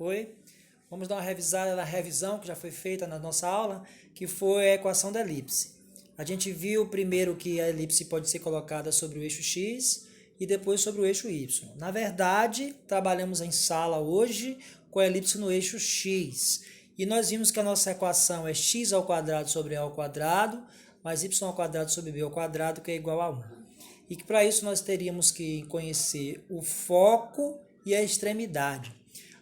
Oi? Vamos dar uma revisada na revisão que já foi feita na nossa aula, que foi a equação da elipse. A gente viu primeiro que a elipse pode ser colocada sobre o eixo x e depois sobre o eixo y. Na verdade, trabalhamos em sala hoje com a elipse no eixo x. E nós vimos que a nossa equação é x ao quadrado sobre a ao quadrado, mais y ao quadrado sobre b ao quadrado, que é igual a 1. E que para isso nós teríamos que conhecer o foco e a extremidade.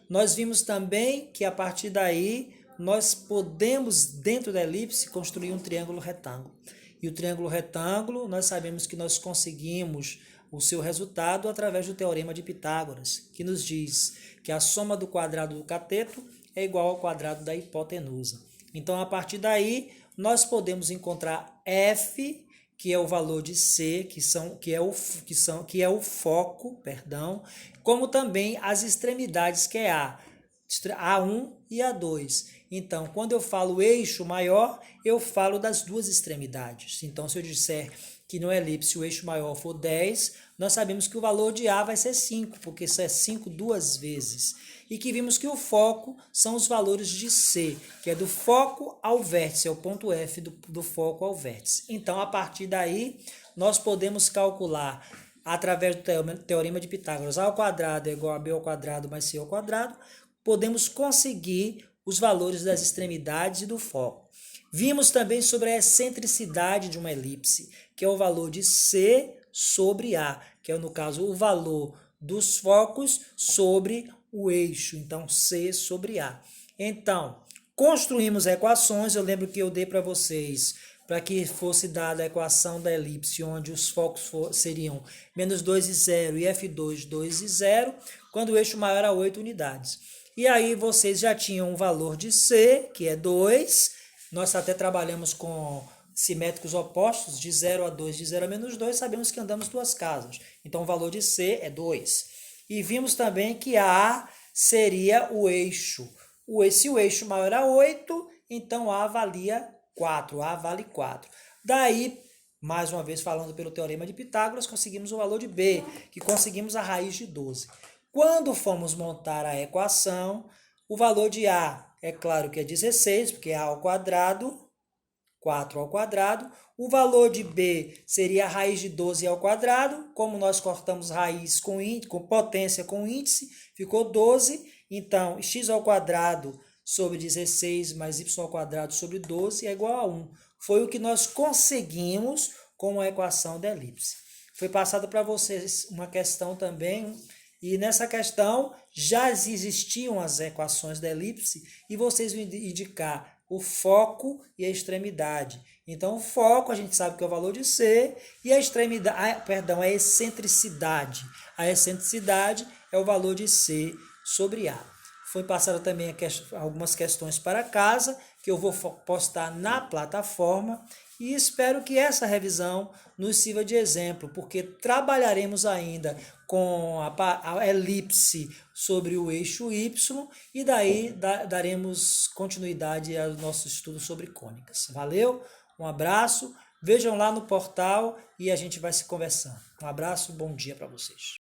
Nós vimos também que a partir daí nós podemos, dentro da elipse, construir um triângulo retângulo. E o triângulo retângulo, nós sabemos que nós conseguimos o seu resultado através do teorema de Pitágoras, que nos diz que a soma do quadrado do cateto é igual ao quadrado da hipotenusa. Então, a partir daí, nós podemos encontrar f, que é o valor de C, que é o foco, como também as extremidades, que é A1 e A2. Então, quando eu falo eixo maior, eu falo das duas extremidades. Então, se eu disser que no elipse o eixo maior for 10, nós sabemos que o valor de A vai ser 5, porque isso é 5 duas vezes. E que vimos que o foco são os valores de C, que é do foco ao vértice, é o ponto F do foco ao vértice. Então, a partir daí, nós podemos calcular, através do teorema de Pitágoras, A ao quadrado é igual a B ao quadrado mais C ao quadrado, podemos conseguir os valores das extremidades e do foco. Vimos também sobre a excentricidade de uma elipse, que é o valor de C sobre A, que é, no caso, o valor dos focos sobre o eixo, então C sobre A. Então, construímos equações, eu lembro que eu dei para vocês, para que fosse dada a equação da elipse, onde os focos seriam menos 2 e 0 e F2, 2 e 0, quando o eixo maior era 8 unidades. E aí vocês já tinham um valor de C, que é 2, nós até trabalhamos com simétricos opostos, de 0 a 2, de 0 a menos 2, sabemos que andamos duas casas. Então, o valor de C é 2. E vimos também que A seria o eixo. Se o eixo maior era 8, então A valia 4. A vale 4. Daí, mais uma vez falando pelo teorema de Pitágoras, conseguimos o valor de B, que conseguimos a raiz de 12. Quando formos montar a equação, o valor de A, é claro que é 16, porque é A ao quadrado, 4 ao quadrado. O valor de B seria a raiz de 12 ao quadrado. Como nós cortamos raiz com potência com índice, ficou 12. Então, x ao quadrado sobre 16 mais y ao quadrado sobre 12 é igual a 1. Foi o que nós conseguimos com a equação da elipse. Foi passado para vocês uma questão também, e nessa questão já existiam as equações da elipse e vocês vão indicar o foco e a extremidade. Então, o foco a gente sabe que é o valor de C e a extremidade, a excentricidade. A excentricidade é o valor de C sobre A. Foi passada também algumas questões para casa, que eu vou postar na plataforma, e espero que essa revisão nos sirva de exemplo, porque trabalharemos ainda com a elipse sobre o eixo Y, e daí daremos continuidade ao nosso estudo sobre cônicas. Valeu? Um abraço, vejam lá no portal e a gente vai se conversando. Um abraço, bom dia para vocês.